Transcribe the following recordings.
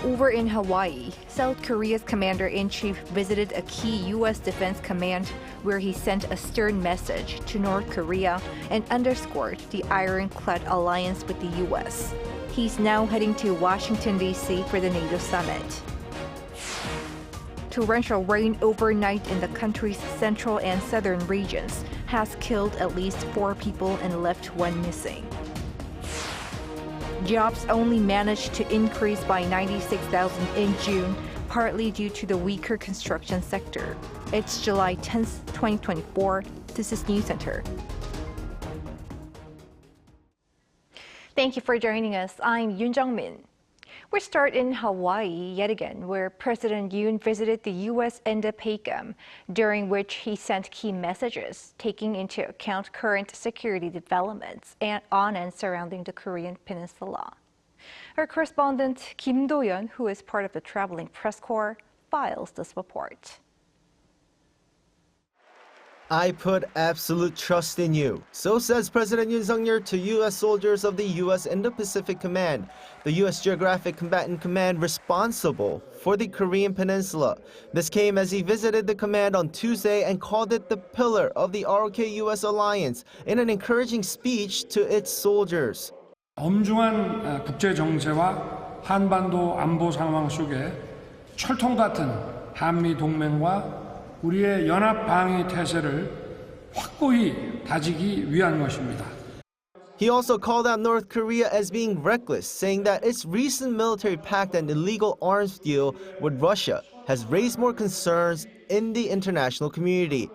Over in Hawaii, South Korea's commander-in-chief visited a key U.S. defense command where he sent a stern message to North Korea and underscored the ironclad alliance with the U.S. He's now heading to Washington, D.C. for the NATO Summit. Torrential rain overnight in the country's central and southern regions has killed at least 4 people and left 1 missing. Jobs only managed to increase by 96,000 in June, partly due to the weaker construction sector. It's July 10, 2024. This is Newscenter. Thank you for joining us. I'm Yoon Jung-min. We start in Hawaii yet again, where President Yoon visited the U.S. INDOPACOM, during which he sent key messages, taking into account current security developments on and surrounding the Korean Peninsula. Our correspondent Kim Do-yeon, who is part of the traveling press corps, files this report. I put absolute trust in you. So says President Yoon Suk-yeol to U.S. soldiers of the U.S. Indo-Pacific Command, the U.S. Geographic Combatant Command responsible for the Korean Peninsula. This came as he visited the command on Tuesday and called it the pillar of the ROK-U.S. alliance in an encouraging speech to its soldiers. 엄중한 국제 정세와 한반도 안보 상황 속에 철통 같은 한미 동맹과 우리의 연합 방위 태세를 확고히 다지기 위한 것입니다. He also called out North Korea as being reckless, saying that its recent military pact and illegal arms deal with Russia has raised more concerns in the international community.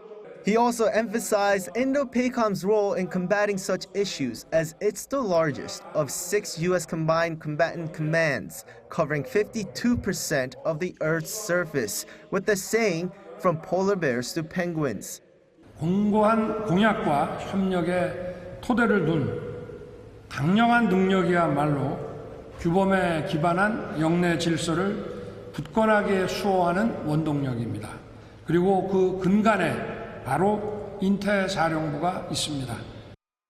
He also emphasized INDOPACOM's role in combating such issues, as it's the largest of 6 U.S. combined combatant commands, covering 52% of the Earth's surface, with the saying, from polar bears to penguins. 공고한 공약과 협력의 토대를 둔 강력한 능력이야말로 규범에 기반한 영내 질서를 굳건하게 수호하는 원동력입니다. 그리고 그 근간에 바로 인태사령부가 있습니다.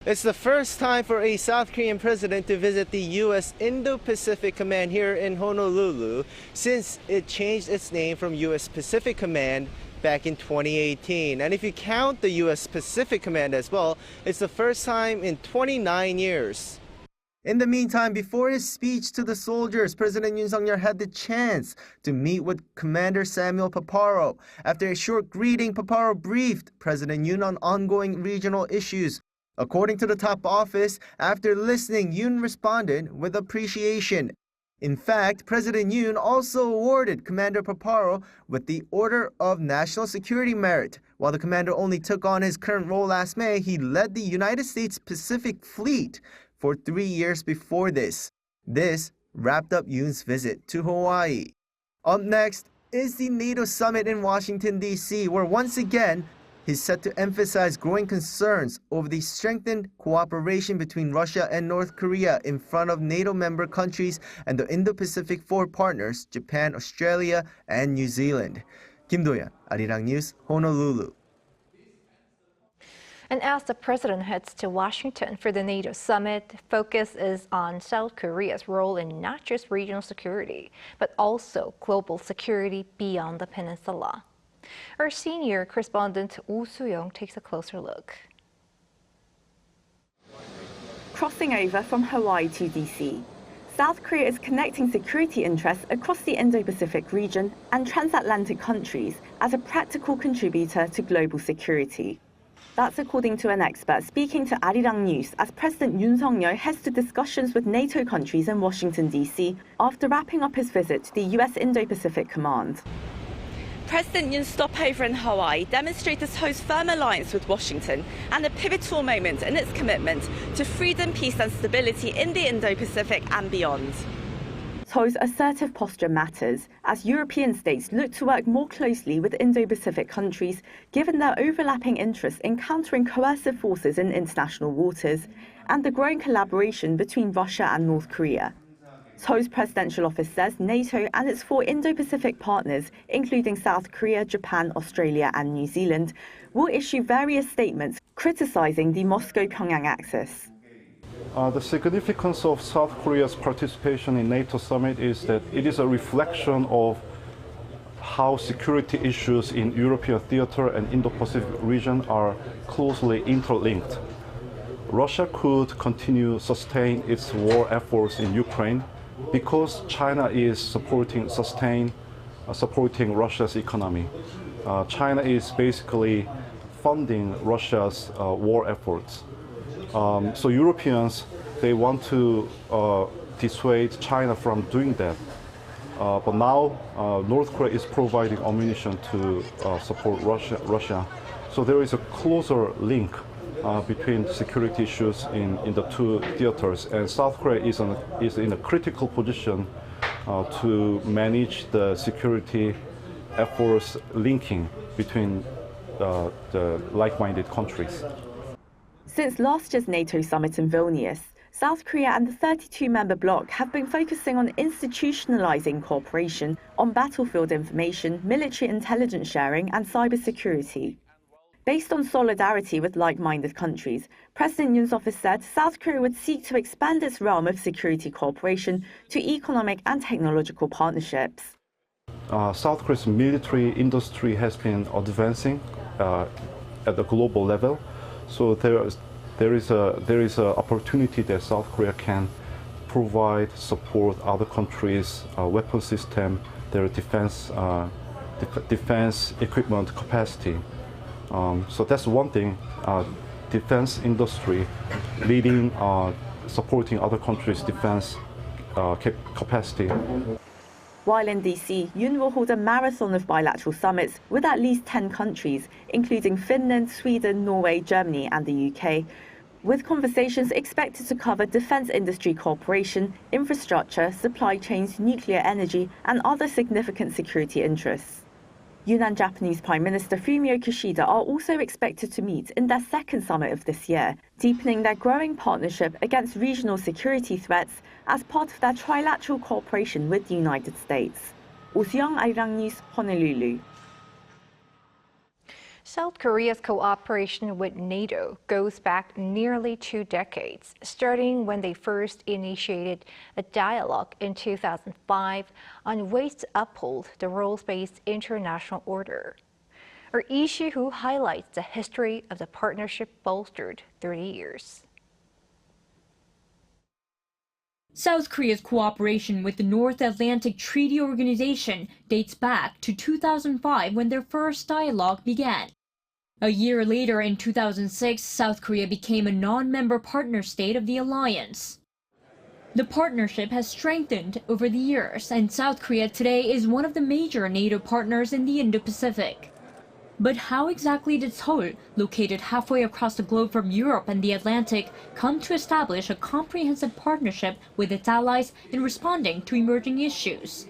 It's the first time for a South Korean president to visit the U.S. Indo-Pacific Command here in Honolulu since it changed its name from U.S. Pacific Command back in 2018. And if you count the U.S. Pacific Command as well, it's the first time in 29 years. In the meantime, before his speech to the soldiers, President Yoon Suk-yeol had the chance to meet with Commander Samuel Paparo. After a short greeting, Paparo briefed President Yoon on ongoing regional issues. According to the top office, after listening, Yoon responded with appreciation. In fact, President Yoon also awarded Commander Paparo with the Order of National Security Merit. While the commander only took on his current role last May, he led the United States Pacific Fleet for 3 years before this. This wrapped up Yoon's visit to Hawaii. Up next is the NATO Summit in Washington, D.C., where once again, he's set to emphasize growing concerns over the strengthened cooperation between Russia and North Korea in front of NATO member countries and the Indo-Pacific 4 partners, Japan, Australia, and New Zealand. Kim Do-yeon, Arirang News, Honolulu. And as the president heads to Washington for the NATO summit, focus is on South Korea's role in not just regional security, but also global security beyond the peninsula. Our senior correspondent Woo Soo-young takes a closer look. Crossing over from Hawaii to DC, South Korea is connecting security interests across the Indo-Pacific region and transatlantic countries as a practical contributor to global security. That's according to an expert speaking to Arirang News as President Yoon Suk-yeol heads to discussions with NATO countries in Washington, D.C. after wrapping up his visit to the U.S. Indo-Pacific Command. President Yoon's stopover in Hawaii demonstrated Seoul's firm alliance with Washington and a pivotal moment in its commitment to freedom, peace and stability in the Indo-Pacific and beyond. Seoul's assertive posture matters as European states look to work more closely with Indo-Pacific countries given their overlapping interests in countering coercive forces in international waters and the growing collaboration between Russia and North Korea. Seoul's presidential office says NATO and its 4 Indo-Pacific partners, including South Korea, Japan, Australia and New Zealand, will issue various statements criticizing the Moscow-Pyongyang axis. The significance of South Korea's participation in NATO Summit is that it is a reflection of how security issues in European theater and Indo-Pacific region are closely interlinked. Russia could continue sustain its war efforts in Ukraine because China is supporting Russia's economy. China is basically funding Russia's war efforts. So Europeans, they want to dissuade China from doing that. But now North Korea is providing ammunition to support Russia. So there is a closer link between security issues in the two theaters, and South Korea is in a critical position to manage the security efforts linking between the like-minded countries. Since last year's NATO summit in Vilnius, South Korea and the 32-member bloc have been focusing on institutionalizing cooperation on battlefield information, military intelligence sharing, and cybersecurity. Based on solidarity with like-minded countries, President Yoon's office said South Korea would seek to expand its realm of security cooperation to economic and technological partnerships. South Korea's military industry has been advancing at the global level, so there is an opportunity that South Korea can provide support other countries' weapon system, their defense equipment capacity. So that's one thing, defense industry leading, supporting other countries' defense capacity. While in DC, Yoon will hold a marathon of bilateral summits with at least 10 countries, including Finland, Sweden, Norway, Germany and the UK, with conversations expected to cover defense industry cooperation, infrastructure, supply chains, nuclear energy and other significant security interests. Yunnan Japanese Prime Minister Fumio Kishida are also expected to meet in their second summit of this year, deepening their growing partnership against regional security threats as part of their trilateral cooperation with the United States. Arirang Arirang News, Honolulu. South Korea's cooperation with NATO goes back nearly 2 decades, starting when they first initiated a dialogue in 2005 on ways to uphold the rules-based international order. Our Lee Shi-hu highlights the history of the partnership bolstered through the years. South Korea's cooperation with the North Atlantic Treaty Organization dates back to 2005 when their first dialogue began. A year later, in 2006, South Korea became a non-member partner state of the alliance. The partnership has strengthened over the years, and South Korea today is one of the major NATO partners in the Indo-Pacific. But how exactly did Seoul, located halfway across the globe from Europe and the Atlantic, come to establish a comprehensive partnership with its allies in responding to emerging issues?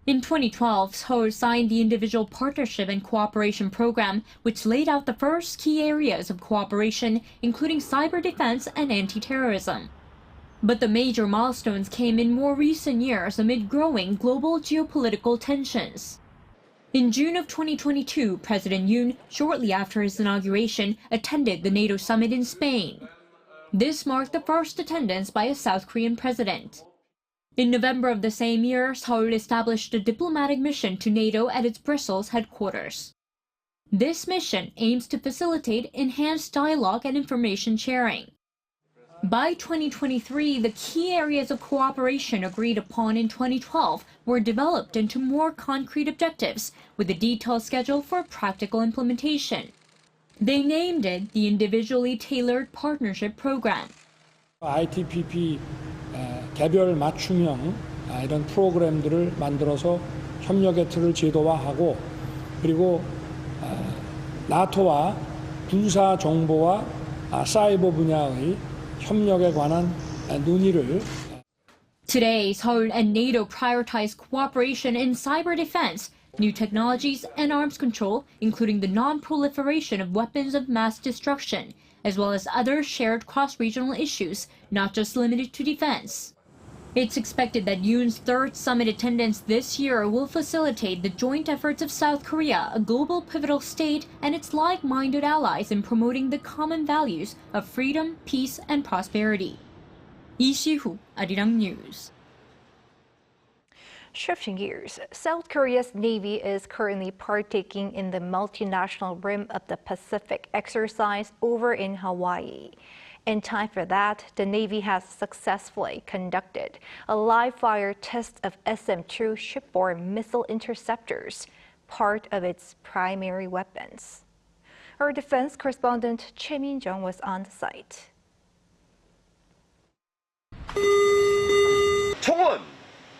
In 2012, Seoul signed the Individual Partnership and Cooperation Program, which laid out the first key areas of cooperation, including cyber defense and anti-terrorism. But the major milestones came in more recent years amid growing global geopolitical tensions. In June of 2022, President Yoon, shortly after his inauguration, attended the NATO Summit in Spain. This marked the first attendance by a South Korean president. In November of the same year, Seoul established a diplomatic mission to NATO at its Brussels headquarters. This mission aims to facilitate enhanced dialogue and information sharing. By 2023, the key areas of cooperation agreed upon in 2012 were developed into more concrete objectives, with a detailed schedule for practical implementation. They named it the Individually Tailored Partnership Program. ITPP 개별 맞춤형 이런 프로그램들을 만들어서 협력의 틀을 제도화하고 그리고 나토와 군사 정보와 사이버 분야의 협력에 관한 논의를 Today, Seoul and NATO prioritize cooperation in cyber defense, new technologies, and arms control, including the non-proliferation of weapons of mass destruction, as well as other shared cross-regional issues, not just limited to defense. It's expected that Yoon's third summit attendance this year will facilitate the joint efforts of South Korea, a global pivotal state, and its like-minded allies in promoting the common values of freedom, peace, and prosperity. Lee Si-hu, Arirang News. Shifting gears, South Korea's Navy is currently partaking in the multinational Rim of the Pacific exercise over in Hawaii. In time for that, the Navy has successfully conducted a live-fire test of SM2 shipborne missile interceptors, part of its primary weapons. Our defense correspondent Choi Min-jung was on the site. 청원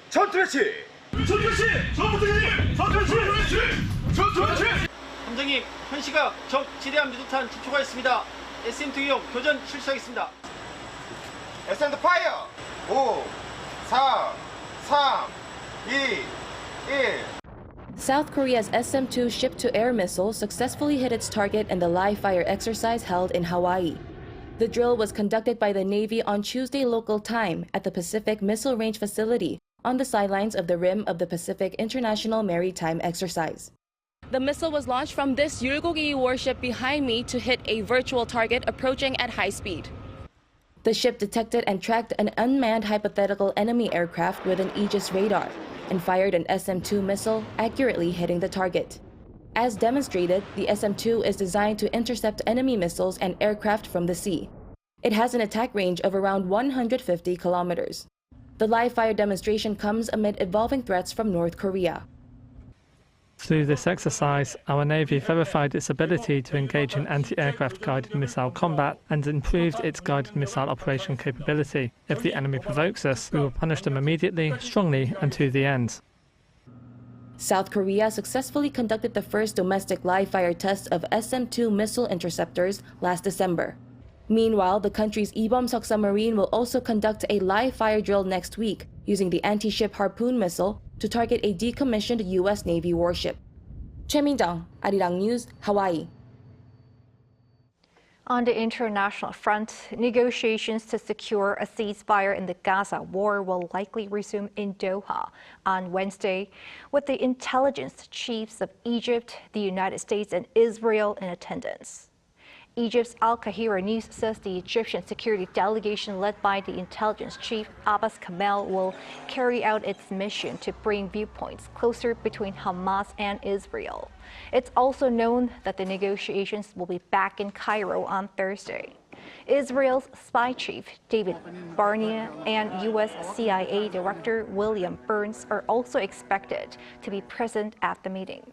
전투배치 함장님, 현 시각 적 지대함 유도탄 기초가 있습니다. SM2용 교전 실시하겠습니다. SM 파이어 5, 4, 3, 2, 1 South Korea's SM2 ship-to-air missile successfully hit its target in the live-fire exercise held in Hawaii. The drill was conducted by the Navy on Tuesday local time at the Pacific Missile Range facility on the sidelines of the Rim of the Pacific International Maritime Exercise. The missile was launched from this Yulgogi warship behind me to hit a virtual target approaching at high speed. The ship detected and tracked an unmanned hypothetical enemy aircraft with an Aegis radar and fired an SM2 missile, accurately hitting the target. As demonstrated, the SM2 is designed to intercept enemy missiles and aircraft from the sea. It has an attack range of around 150 kilometers. The live-fire demonstration comes amid evolving threats from North Korea. Through this exercise, our Navy verified its ability to engage in anti-aircraft guided missile combat and improved its guided missile operation capability. If the enemy provokes us, we will punish them immediately, strongly, and to the end. South Korea successfully conducted the first domestic live-fire test of SM2 missile interceptors last December. Meanwhile, the country's Ibomseok submarine will also conduct a live-fire drill next week using the anti-ship Harpoon missile to target a decommissioned U.S. Navy warship. Choi Min-jung, Arirang News, Hawaii. On the international front, negotiations to secure a ceasefire in the Gaza war will likely resume in Doha on Wednesday, with the intelligence chiefs of Egypt, the United States, and Israel in attendance. Egypt's Al Kahira News says the Egyptian security delegation led by the intelligence chief Abbas Kamel will carry out its mission to bring viewpoints closer between Hamas and Israel. It's also known that the negotiations will be back in Cairo on Thursday. Israel's spy chief David Barnea and U.S. CIA Director William Burns are also expected to be present at the meeting.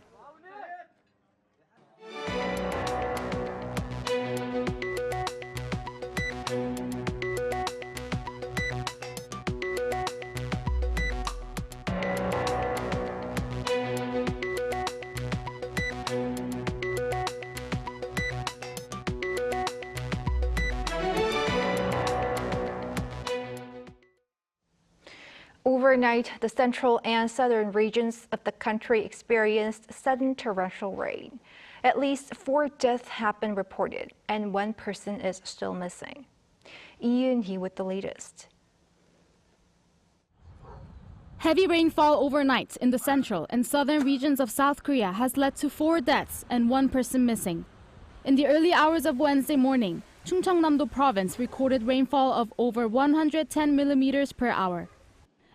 Overnight, the central and southern regions of the country experienced sudden torrential rain. At least 4 deaths have been reported, and 1 person is still missing. Yoon with the latest. Heavy rainfall overnight in the central and southern regions of South Korea has led to 4 deaths and 1 person missing. In the early hours of Wednesday morning, Chungcheongnam-do province recorded rainfall of over 110 millimeters per hour.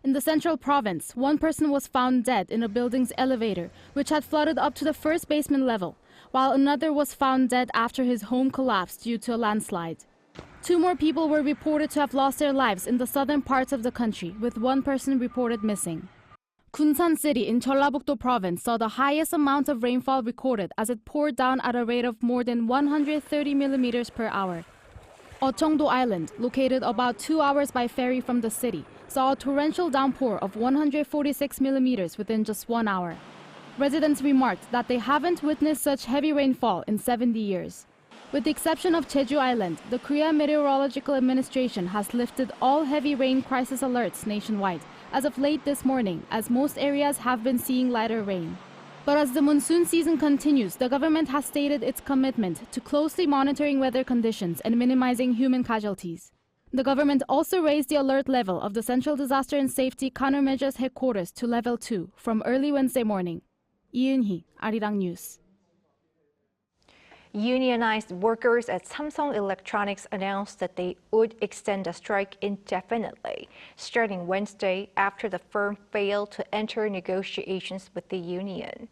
In the central province, 1 person was found dead in a building's elevator, which had flooded up to the first basement level, while another was found dead after his home collapsed due to a landslide. 2 more people were reported to have lost their lives in the southern parts of the country, with 1 person reported missing. Kunsan City in Jeollabuk-do province saw the highest amount of rainfall recorded as it poured down at a rate of more than 130 millimeters per hour. Ochongdo Island, located about 2 hours by ferry from the city, saw a torrential downpour of 146 millimeters within just 1 hour. Residents remarked that they haven't witnessed such heavy rainfall in 70 years. With the exception of Jeju Island, the Korea Meteorological Administration has lifted all heavy rain crisis alerts nationwide as of late this morning, as most areas have been seeing lighter rain. But as the monsoon season continues, the government has stated its commitment to closely monitoring weather conditions and minimizing human casualties. The government also raised the alert level of the Central Disaster and Safety Countermeasures Headquarters to Level 2 from early Wednesday morning. Yoon, Arirang News. Unionized workers at Samsung Electronics announced that they would extend the strike indefinitely, starting Wednesday after the firm failed to enter negotiations with the union.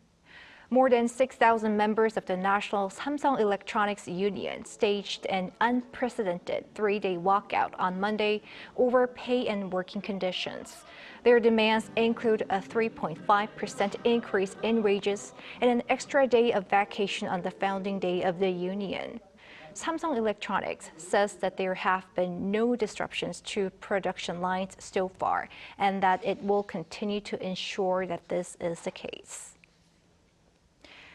More than 6,000 members of the National Samsung Electronics Union staged an unprecedented three-day walkout on Monday over pay and working conditions. Their demands include a 3.5% increase in wages and an extra day of vacation on the founding day of the union. Samsung Electronics says that there have been no disruptions to production lines so far and that it will continue to ensure that this is the case.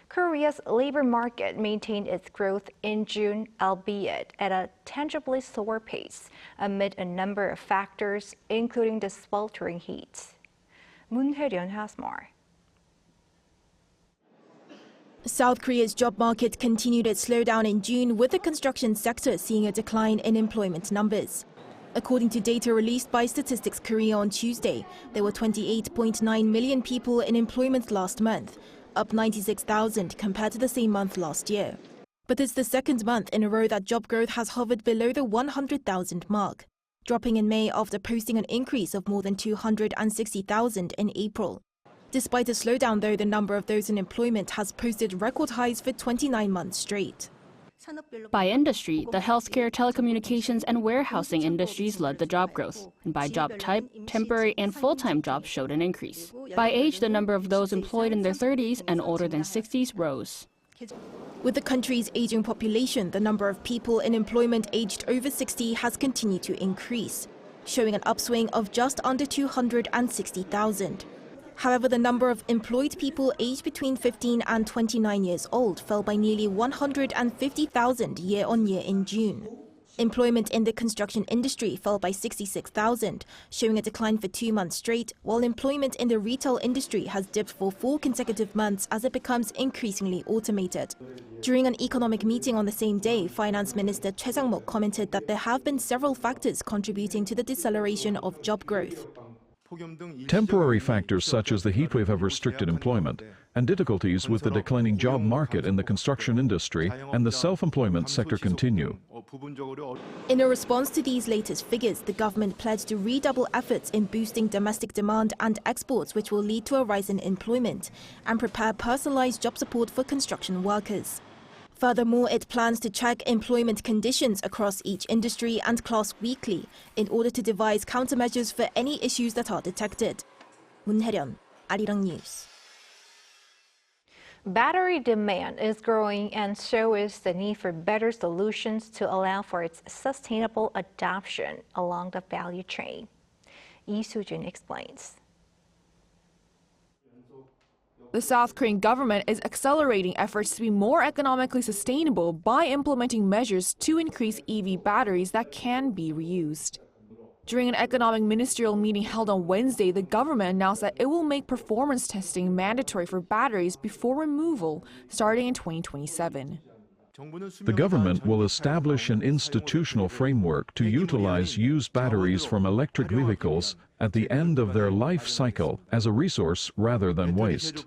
Korea's labor market maintained its growth in June, albeit at a tangibly slower pace, amid a number of factors, including the sweltering heat. Moon Hye-ryun has more. South Korea's job market continued its slowdown in June, with the construction sector seeing a decline in employment numbers. According to data released by Statistics Korea on Tuesday, there were 28.9 million people in employment last month, up 96,000 compared to the same month last year. But it's the second month in a row that job growth has hovered below the 100,000 mark, dropping in May after posting an increase of more than 260,000 in April. Despite a slowdown, though, the number of those in employment has posted record highs for 29 months straight. By industry, the healthcare, telecommunications, and warehousing industries led the job growth. And by job type, temporary and full-time jobs showed an increase. By age, the number of those employed in their 30s and older than 60s rose. With the country's aging population, the number of people in employment aged over 60 has continued to increase, showing an upswing of just under 260,000. However, the number of employed people aged between 15 and 29 years old fell by nearly 150,000 year-on-year in June. Employment in the construction industry fell by 66,000, showing a decline for 2 months straight, while employment in the retail industry has dipped for 4 consecutive months as it becomes increasingly automated. During an economic meeting on the same day, Finance Minister Choi Sang-mok commented that there have been several factors contributing to the deceleration of job growth. Temporary factors such as the heatwave have restricted employment, and difficulties with the declining job market in the construction industry and the self-employment sector continue. In a response to these latest figures, the government pledged to redouble efforts in boosting domestic demand and exports, which will lead to a rise in employment, and prepare personalized job support for construction workers. Furthermore, it plans to check employment conditions across each industry and class weekly in order to devise countermeasures for any issues that are detected. Moon Hye-ryun, Arirang News. Battery demand is growing, and so is the need for better solutions to allow for its sustainable adoption along the value chain. Lee Soo-jin explains. The South Korean government is accelerating efforts to be more economically sustainable by implementing measures to increase EV batteries that can be reused. During an economic ministerial meeting held on Wednesday, the government announced that it will make performance testing mandatory for batteries before removal, starting in 2027. The government will establish an institutional framework to utilize used batteries from electric vehicles at the end of their life cycle as a resource rather than waste.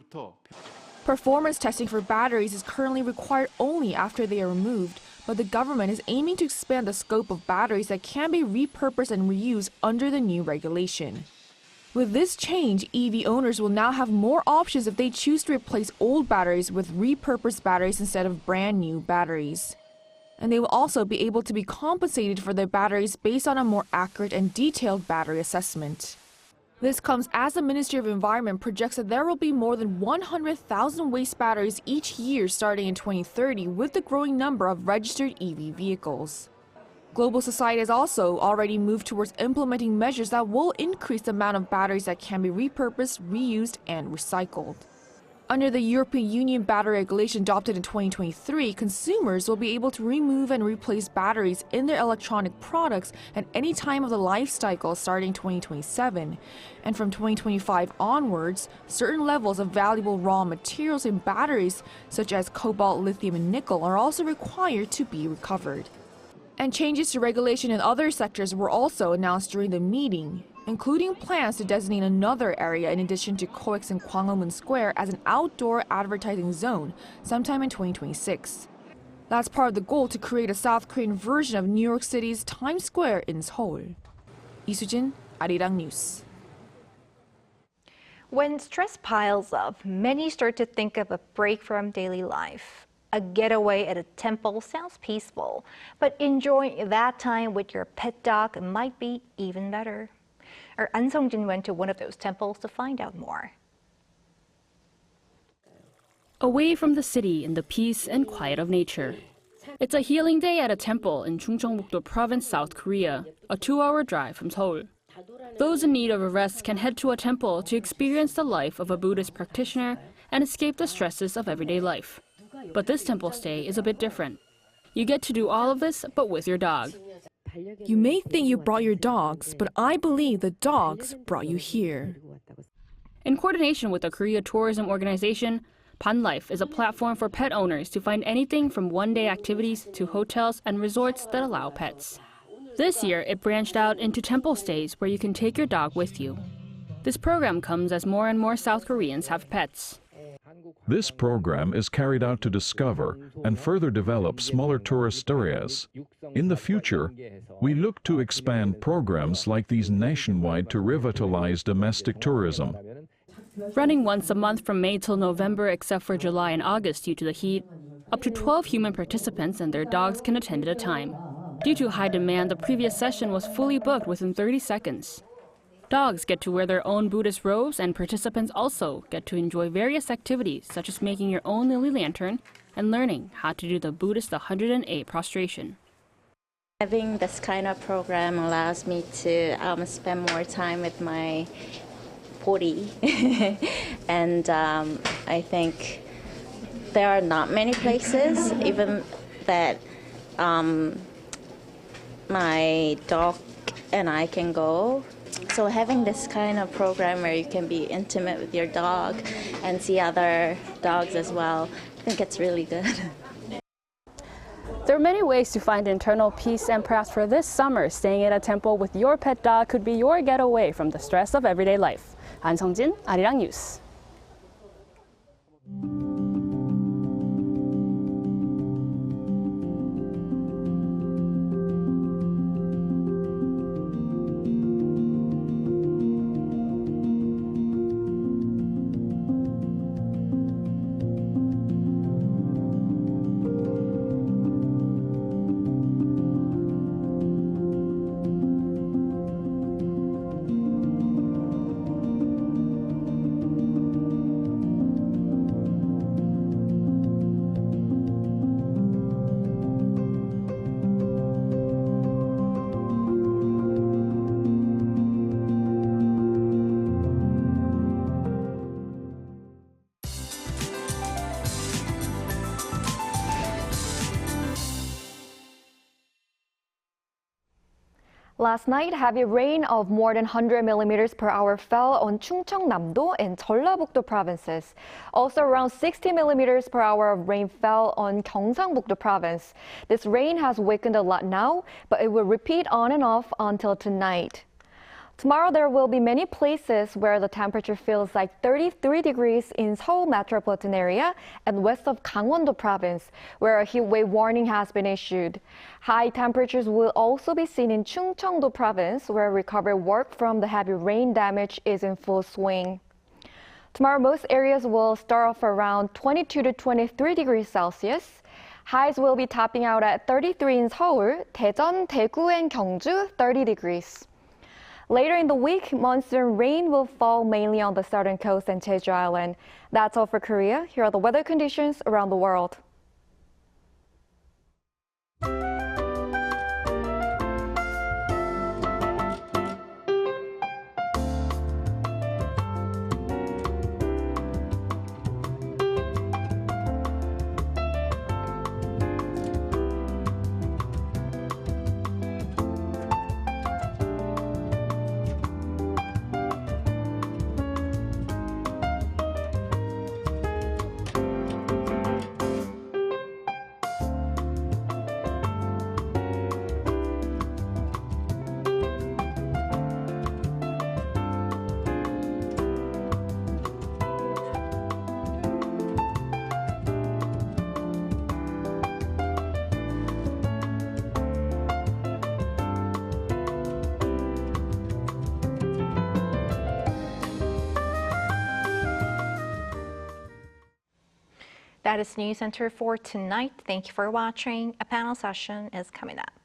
Performance testing for batteries is currently required only after they are removed, but the government is aiming to expand the scope of batteries that can be repurposed and reused under the new regulation. With this change, EV owners will now have more options if they choose to replace old batteries with repurposed batteries instead of brand new batteries. And they will also be able to be compensated for their batteries based on a more accurate and detailed battery assessment. This comes as the Ministry of Environment projects that there will be more than 100,000 waste batteries each year starting in 2030 with the growing number of registered EV vehicles. Global society has also already moved towards implementing measures that will increase the amount of batteries that can be repurposed, reused, and recycled. Under the European Union battery regulation adopted in 2023, consumers will be able to remove and replace batteries in their electronic products at any time of the life cycle starting 2027. And from 2025 onwards, certain levels of valuable raw materials in batteries, such as cobalt, lithium, and nickel, are also required to be recovered. And changes to regulation in other sectors were also announced during the meeting, including plans to designate another area in addition to COEX and Gwanghwamun Square as an outdoor advertising zone sometime in 2026. That's part of the goal to create a South Korean version of New York City's Times Square in Seoul. 이수진, Arirang News. When stress piles up, many start to think of a break from daily life. A getaway at a temple sounds peaceful, but enjoying that time with your pet dog might be even better. Our An Song-jin went to one of those temples to find out more. Away from the city in the peace and quiet of nature. It's a healing day at a temple in Chungcheongbuk-do Province, South Korea, a 2-hour drive from Seoul. Those in need of a rest can head to a temple to experience the life of a Buddhist practitioner and escape the stresses of everyday life. But this temple stay is a bit different. You get to do all of this, but with your dog. You may think you brought your dogs, but I believe the dogs brought you here. In coordination with the Korea Tourism Organization, Pan Life is a platform for pet owners to find anything from one-day activities to hotels and resorts that allow pets. This year, it branched out into temple stays where you can take your dog with you. This program comes as more and more South Koreans have pets. This program is carried out to discover and further develop smaller tourist areas. In the future, we look to expand programs like these nationwide to revitalize domestic tourism. Running once a month from May till November except for July and August due to the heat, up to 12 human participants and their dogs can attend at a time. Due to high demand, the previous session was fully booked within 30 seconds. Dogs get to wear their own Buddhist robes, and participants also get to enjoy various activities such as making your own lily lantern and learning how to do the Buddhist 108 prostration. Having this kind of program allows me to spend more time with my body. And I think there are not many places, even that my dog and I can go. So having this kind of program where you can be intimate with your dog and see other dogs as well, I think it's really good. There are many ways to find internal peace, and perhaps for this summer, staying at a temple with your pet dog could be your getaway from the stress of everyday life. An Song-jin, Arirang News. Last night, heavy rain of more than 100 millimeters per hour fell on Chungcheongnam-do and Jeollabuk-do provinces. Also, around 60 millimeters per hour of rain fell on Gyeongsangbuk-do province. This rain has weakened a lot now, but it will repeat on and off until tonight. Tomorrow, there will be many places where the temperature feels like 33 degrees in Seoul metropolitan area and west of Gangwon-do province, where a heat wave warning has been issued. High temperatures will also be seen in Chungcheong-do province, where recovery work from the heavy rain damage is in full swing. Tomorrow, most areas will start off around 22 to 23 degrees Celsius. Highs will be topping out at 33 in Seoul, Daejeon, Daegu, and Gyeongju, 30 degrees. Later in the week, monsoon rain will fall mainly on the southern coast and Jeju Island. That's all for Korea. Here are the weather conditions around the world. That is Newscenter for tonight. Thank you for watching. A panel session is coming up.